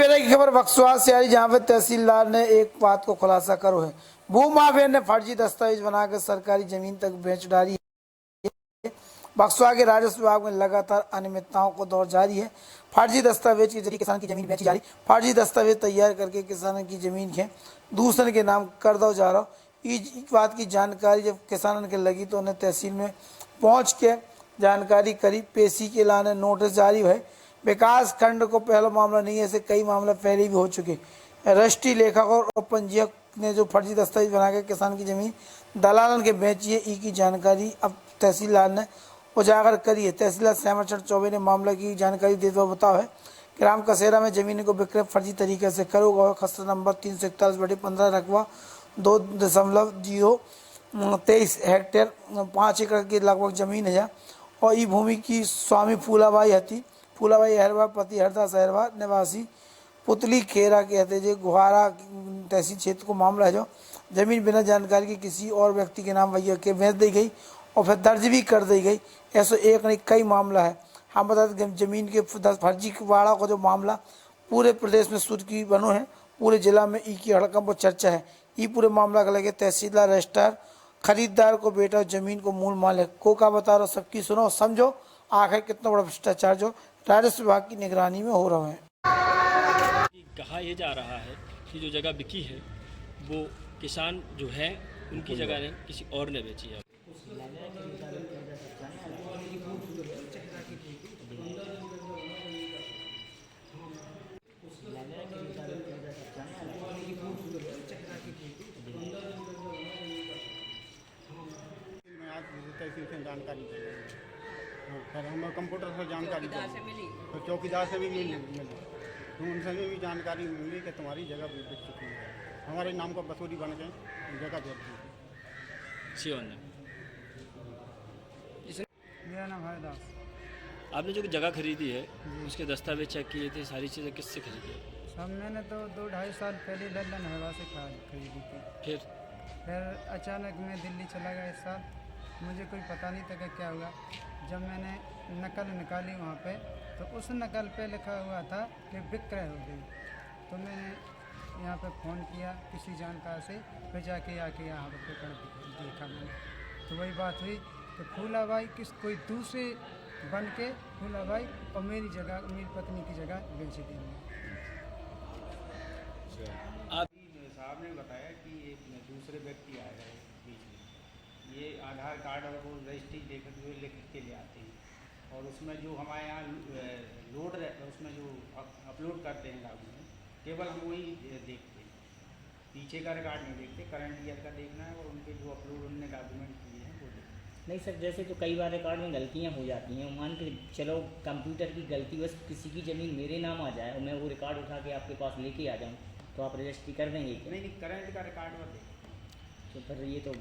सवेरे की खबर बक्सवा से आ रही, जहां पर तहसीलदार ने एक बात को खुलासा करो है। भू माफिया ने फर्जी दस्तावेज बनाकर सरकारी जमीन तक बेच डाली है। बक्सवा के राजस्व विभाग में लगातार अनियमितताओं को दौर जारी है। फर्जी दस्तावेज के जरिए किसान की जमीन बेची जा रही, फर्जी दस्तावेज तैयार करके किसानों की जमीन के दूसरे के नाम कर दो जा रहा। इस बात की जानकारी जब किसानों के लगी तो उन्हें तहसील में पहुंच के जानकारी करी। पेशी के लाने नोटिस जारी है। विकास खंड को पहला मामला नहीं है, ऐसे कई मामले पहले भी हो चुके। राष्ट्रीय लेखक और पंजीयक ने जो फर्जी दस्तावेज बनाकर किसान की जमीन दलालन के बेची है, की जानकारी अब तहसीलदार ने उजागर करी है। तहसीलदार श्यामाचरण चौबे ने मामला की जानकारी देते हुए बताया है, ग्राम कसेरा में जमीन को विक्रय फर्जी तरीके से करोगा। खसरा नंबर 341/15 रकबा 2.023 हेक्टेयर 5 एकड़ की लगभग जमीन है। और ई भूमि की स्वामी फूलाबाई हती। फूलाबाई अहरवा पति हरदास अहरवा निवासी पुतली खेरा कहते जो गुहारा तहसील क्षेत्र को मामला है। जो जमीन बिना जानकारी के किसी और व्यक्ति के नाम वही के बेच दी गई और फिर दर्ज भी कर दी गई। ऐसा एक नहीं कई मामला है। हम बता दें जमीन के फर्जी वाड़ा का जो मामला पूरे प्रदेश में शुरू की बनो है। पूरे जिला में ई की हड़कंप और चर्चा है। ये पूरे मामला का लगे तहसीलदार रजिस्ट्रार खरीदार को बेटा जमीन को मूल मालिक को का बता रहा। सबकी सुनो समझो आखिर कितना बड़ा भ्रष्टाचार जो राजस्व विभाग की निगरानी में हो रहा है। कहा यह जा रहा है कि जो जगह बिकी है वो किसान जो है उनकी जगह ने किसी और ने बेची है। तहसील से जानकारी फिर हमें कंप्यूटर से जानकारी मिली, तो चौकीदार से भी मिली, तो उनसे भी जानकारी मिली कि तुम्हारी जगह बिक चुकी है। हमारे नाम का बसूरी बन के जगह दे दी। मेरा नाम हरदास। आपने जो जगह खरीदी है उसके दस्तावेज चेक किए थे, सारी चीज़ें किससे खरीदी है? सब मैंने तो 2-2.5 साल पहले लल्लन हवा से खरीदी थी। फिर अचानक मैं दिल्ली चला गया इस साल। मुझे कोई पता नहीं था कि क्या हुआ। जब मैंने नकल निकाली वहाँ पे तो उस नकल पे लिखा हुआ था कि विक्रय हो गई। तो मैंने यहाँ पे फ़ोन किया किसी जानकार से, फिर जाके आके यहाँ पर पेपर देखा मैंने, तो वही बात हुई कि फूलाबाई कोई दूसरे बन के फूलाबाई और मेरी जगह मेरी पत्नी की जगह बेच दी। साहब ने बताया कि एक दूसरे व्यक्ति आ गए बीच में, ये आधार कार्ड और वो रजिस्ट्री लेकर जो लिख के ले आते हैं और उसमें जो हमारे यहाँ लोड उसमें जो अपलोड करते हैं डॉक्यूमेंट केवल हम वही देखते हैं, पीछे का रिकॉर्ड नहीं देखते। करंट ईयर का देखना है और उनके जो अपलोड उनने डॉक्यूमेंट किए हैं वो देखते। नहीं सर, जैसे तो कई बार रिकॉर्ड में गलतियाँ हो जाती हैं। मान के चलो कंप्यूटर की गलती, बस किसी की ज़मीन मेरे नाम आ जाए और मैं वो रिकॉर्ड उठा के आपके पास लेके आ जाऊँ तो आप रजिस्ट्री कर देंगे क्या? नहीं, करंट का रिकॉर्ड में देखते। तो फिर ये तो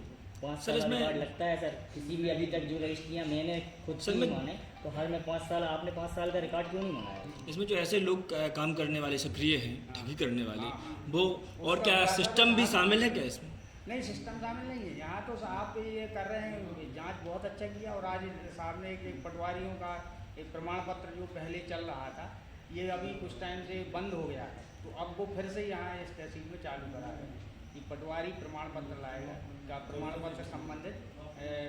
5 साल का रिकॉर्ड लगता है सर। किसी भी अभी तक जो रजिस्ट्रियाँ मैंने खुद से नहीं माने तो हर में 5 साल, आपने 5 साल का रिकॉर्ड क्यों नहीं मनाया? इसमें जो ऐसे लोग काम करने वाले सक्रिय हैं, ठगी करने वाले, वो और क्या सिस्टम भी शामिल है क्या इसमें? नहीं, सिस्टम शामिल नहीं है। यहाँ तो आप ये कर रहे हैं, जांच बहुत अच्छा किया। और आज साहब ने एक पटवारियों का एक प्रमाण पत्र जो पहले चल रहा था, ये अभी कुछ टाइम से बंद हो गया है, तो अब वो फिर से यहाँ इस तहसील में चालू करा रहे हैं कि पटवारी प्रमाण पत्र लाएगा, का प्रमाण पत्र संबंधित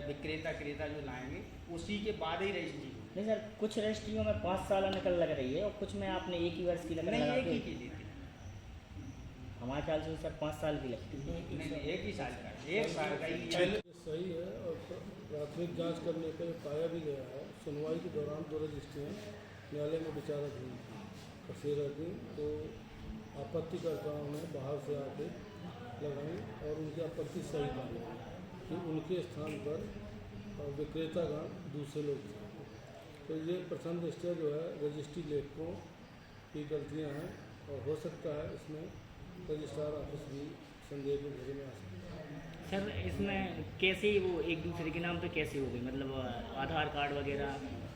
विक्रेता क्रेता जो लाएंगे उसी के बाद ही रजिस्ट्री। नहीं सर, कुछ रजिस्ट्रियों में 5 साल नकल लग रही है और कुछ में आपने 1 ही वर्ष की नकल लगा एक ही की दी थी। हमारे ख्याल से सर 5 साल की लगती है। नहीं, 1 ही साल का, 1 साल का ही सही है। और प्राथमिक जांच करने पर पाया भी गया है। सुनवाई के दौरान 2 रजिस्ट्रियाँ न्यायालय में विचारक हुई थी कसेरा की, तो आपत्तिकर्ताओं ने बाहर से आके लगाई और उनकी आपत्ति सही मानी कि उनके स्थान पर विक्रेतागण दूसरे लोग थे। तो ये प्रथम दृष्टया जो है रजिस्ट्री लेखकों की गलतियाँ हैं और हो सकता है इसमें रजिस्ट्रार ऑफिस भी संदेह के घेरे में आ सकता है। सर इसमें कैसे वो एक दूसरे के नाम पे कैसे हो गई, मतलब आधार कार्ड वगैरह?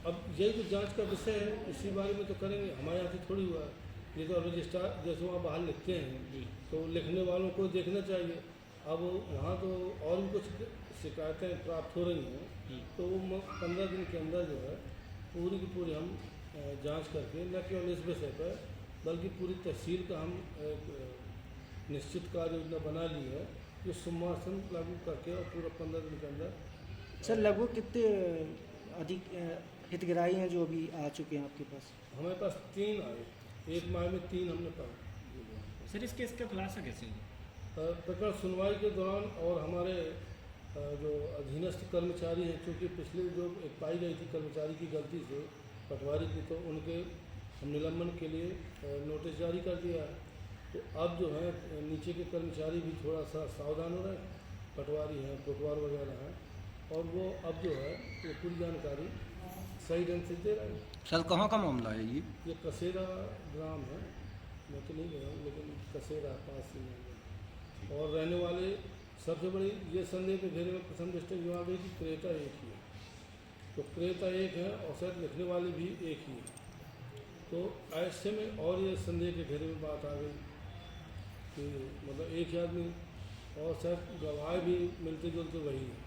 अब यही तो जांच का विषय है, इसी बारे में तो करेंगे। हमारे यहाँ से थोड़ी हुआ है। ये तो रजिस्ट्रार जैसे वहाँ बाहर लिखते हैं तो लिखने वालों को देखना चाहिए। अब वहाँ तो और भी कुछ शिकायतें प्राप्त हो रही हैं, तो वो 15 दिन के अंदर जो है पूरी की पूरी हम जांच करके न केवल इस विषय पर बल्कि पूरी तहसील का हम एक निश्चित कार्य योजना बना ली है जो सोमवार से लागू करके और पूरा 15 दिन के अंदर। सर लगभग कितने अधिक हितग्राही हैं जो अभी आ चुके हैं आपके पास? हमारे पास 3 आए, एक माह में 3 हमने पाए। सर इस केस का खुलासा कैसे हुआ? प्रकरण सुनवाई के दौरान और हमारे जो अधीनस्थ कर्मचारी हैं, चूँकि पिछले जो एक पाई गई थी कर्मचारी की गलती से पटवारी की, तो उनके हम निलंबन के लिए नोटिस जारी कर दिया है। तो अब जो है नीचे के कर्मचारी भी थोड़ा सा सावधान हो रहे हैं, पटवारी हैं, कोतवाल वगैरह हैं, और वो अब जो है वो पूरी जानकारी सही ढंग से दे रहे हैं। सर कहाँ का मामला है ये कसेरा ग्राम है, मैं तो नहीं गया हूँ, लेकिन कसेरा पास ही में। और रहने वाले सबसे बड़ी ये संदेह के घेरे में प्रथम दृष्टि जो आ गई कि क्रेता एक ही है, तो क्रेता एक है और शायद लिखने वाले भी एक ही है। तो ऐसे में और ये संदेह के घेरे में बात आ गई कि मतलब एक ही आदमी और शायद गवाह भी मिलते जुलते वही है।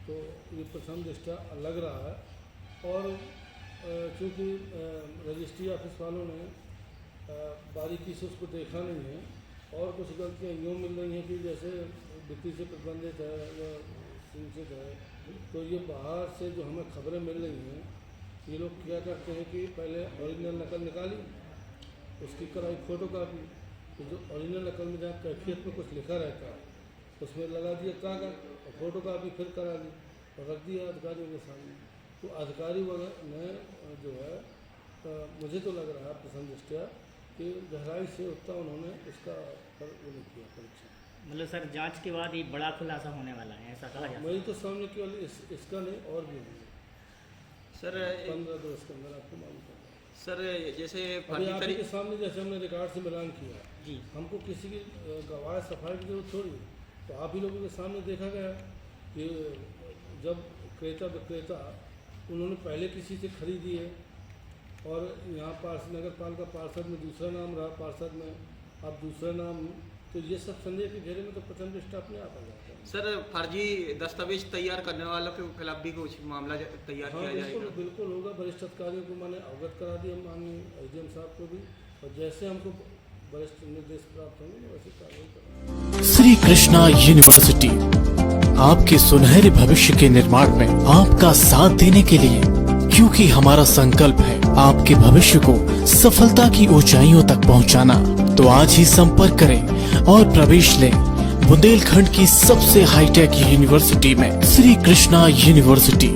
तो ये प्रथम दृष्टा लग रहा है। और चूँकि रजिस्ट्री ऑफिस वालों ने बारीकी से उसको देखा नहीं है और कुछ गलतियाँ यूँ मिल रही हैं कि जैसे बिक्री से प्रतिबंधित है या सिंचित है, तो ये बाहर से जो हमें खबरें मिल रही हैं, ये लोग क्या करते हैं कि पहले ओरिजिनल नकल निकाली, उसकी कराई फोटो कापी, तो जो ओरिजिनल नकल में जहाँ कैफियत में कुछ लिखा रहता है उसमें लगा दिया कागज और फोटो कापी फिर करा दी और रख दिया अधिकारियों के सामने। तो अधिकारी वगैरह ने जो है मुझे तो लग रहा है प्रथम दृष्टया कि गहराई से उतना उन्होंने इसका वो नहीं किया परीक्षा। मतलब सर जांच के बाद एक बड़ा खुलासा होने वाला है, ऐसा कहा जाता है? मेरी तो सामने केवल इसका नहीं और भी होंगे सर 15 दिवस के अंदर आपको मालूम करना। सर जैसे अभी आप के सामने जैसे हमने रिकॉर्ड से मिलान किया जी, हमको किसी की गवाह सफाई की जरूरत थोड़ी, तो आप ही लोगों के सामने देखा गया कि जब क्रेता विक्रेता उन्होंने पहले किसी से खरीदी है और यहाँ पार्षद नगर पालिका पार्षद में दूसरा नाम रहा, पार्षद में अब दूसरा नाम, तो ये सब संदेह के घेरे में तो प्रथम दृष्टा अपने आप आ जाता है। सर फर्जी दस्तावेज तैयार करने वालों के खिलाफ भी कुछ मामला तैयार किया जाएगा? बिल्कुल होगा। वरिष्ठ अधिकारियों को मैंने अवगत करा दिया, माननीय एसडीएम साहब को भी, और जैसे हमको वरिष्ठ निर्देश प्राप्त होंगे वैसे कार्रवाई करेंगे। श्री कृष्णा यूनिवर्सिटी आपके सुनहरे भविष्य के निर्माण में आपका साथ देने के लिए, क्योंकि हमारा संकल्प है आपके भविष्य को सफलता की ऊंचाइयों तक पहुंचाना। तो आज ही संपर्क करें और प्रवेश लें बुंदेलखंड की सबसे हाईटेक यूनिवर्सिटी में, श्री कृष्णा यूनिवर्सिटी।